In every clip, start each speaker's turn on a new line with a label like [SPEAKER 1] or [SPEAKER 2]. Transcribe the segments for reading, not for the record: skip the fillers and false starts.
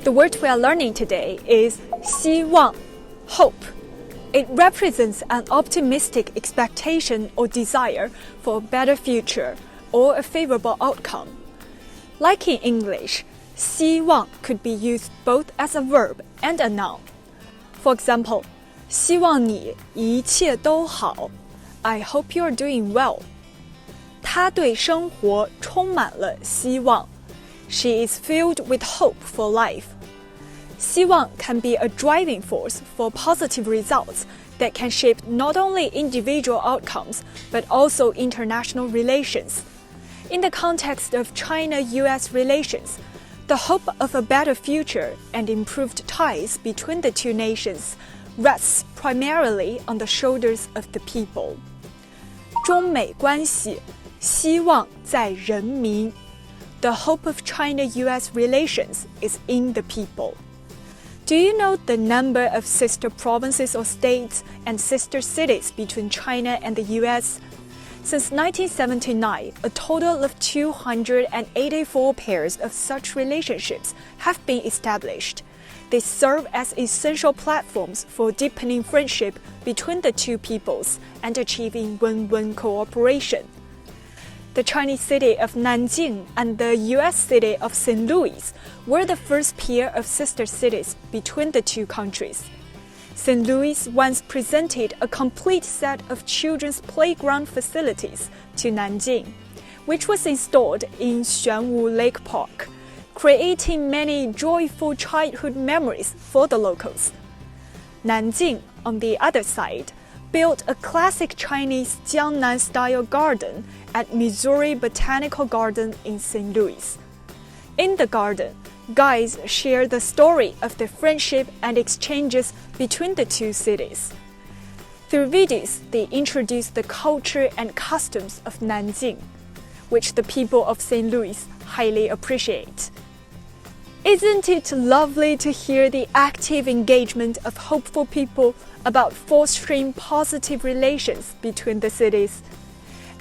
[SPEAKER 1] The word we are learning today is 希望, hope. It represents an optimistic expectation or desire for a better future or a favorable outcome. Like in English, 希望 could be used both as a verb and a noun. For example, 希望你一切都好. I hope you are doing well. 她对生活充满了希望. She is filled with hope for life. 希望 can be a driving force for positive results that can shape not only individual outcomes but also international relations. In the context of China-US relations, the hope of a better future and improved ties between the two nations rests primarily on the shoulders of the people. 中美关系，希望在人民。The hope of China-US relations is in the people. Do you know the number of sister provinces or states and sister cities between China and the US? Since 1979, a total of 284 pairs of such relationships have been established. They serve as essential platforms for deepening friendship between the two peoples and achieving win-win cooperation. The Chinese city of Nanjing and the US city of St. Louis were the first pair of sister cities between the two countries. St. Louis once presented a complete set of children's playground facilities to Nanjing, which was installed in Xuanwu Lake Park, creating many joyful childhood memories for the locals. Nanjing, on the other side, built a classic Chinese Jiangnan-style garden at Missouri Botanical Garden in St. Louis. In the garden, guides share the story of the friendship and exchanges between the two cities. Through videos, they introduce the culture and customs of Nanjing, which the people of St. Louis highly appreciate. Isn't it lovely to hear the active engagement of hopeful people about fostering positive relations between the cities?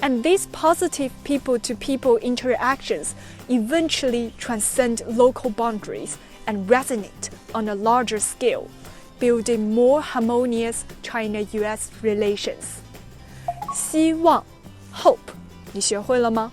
[SPEAKER 1] And these positive people-to-people interactions eventually transcend local boundaries and resonate on a larger scale, building more harmonious China-US relations. 希望 hope 你学会了吗？